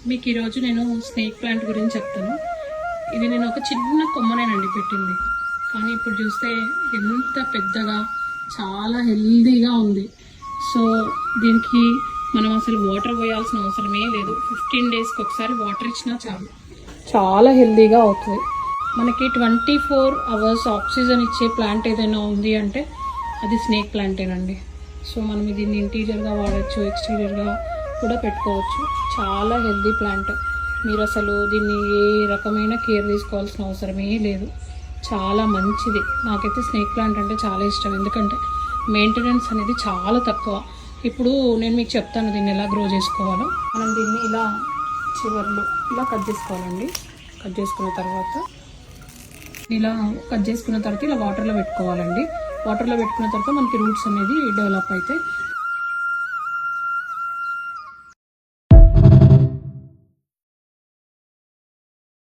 మీకు ఈరోజు నేను స్నేక్ ప్లాంట్ గురించి చెప్తాను. ఇది నేను ఒక చిన్న కొమ్మనేనండి పెట్టింది, కానీ ఇప్పుడు చూస్తే ఎంత పెద్దగా చాలా హెల్దీగా ఉంది. సో దీనికి మనం అసలు వాటర్ పోయాల్సిన అవసరమే లేదు. 15 డేస్కి ఒకసారి వాటర్ ఇచ్చినా చాలు, చాలా హెల్దీగా అవుతుంది. మనకి 24 అవర్స్ ఆక్సిజన్ ఇచ్చే ప్లాంట్ ఏదైనా ఉంది అంటే అది స్నేక్ ప్లాంటేనండి. సో మనం దీన్ని ఇంటీరియర్గా వాడచ్చు, ఎక్స్టీరియర్గా కూడా పెట్టుకోవచ్చు. చాలా హెల్దీ ప్లాంట్. మీరు అసలు దీన్ని ఏ రకమైన కేర్ తీసుకోవాల్సిన అవసరమే లేదు. చాలా మంచిది. నాకైతే స్నేక్ ప్లాంట్ అంటే చాలా ఇష్టం, ఎందుకంటే మెయింటెనెన్స్ అనేది చాలా తక్కువ. ఇప్పుడు నేను మీకు చెప్తాను దీన్ని ఎలా గ్రో చేసుకోవాలో. మనం దీన్ని ఇలా చివర్లు ఇలా కట్ చేసుకోవాలండి. కట్ చేసుకున్న తర్వాత ఇలా వాటర్లో పెట్టుకోవాలండి. వాటర్లో పెట్టుకున్న తర్వాత మనకి రూట్స్ అనేది డెవలప్ అవుతాయి.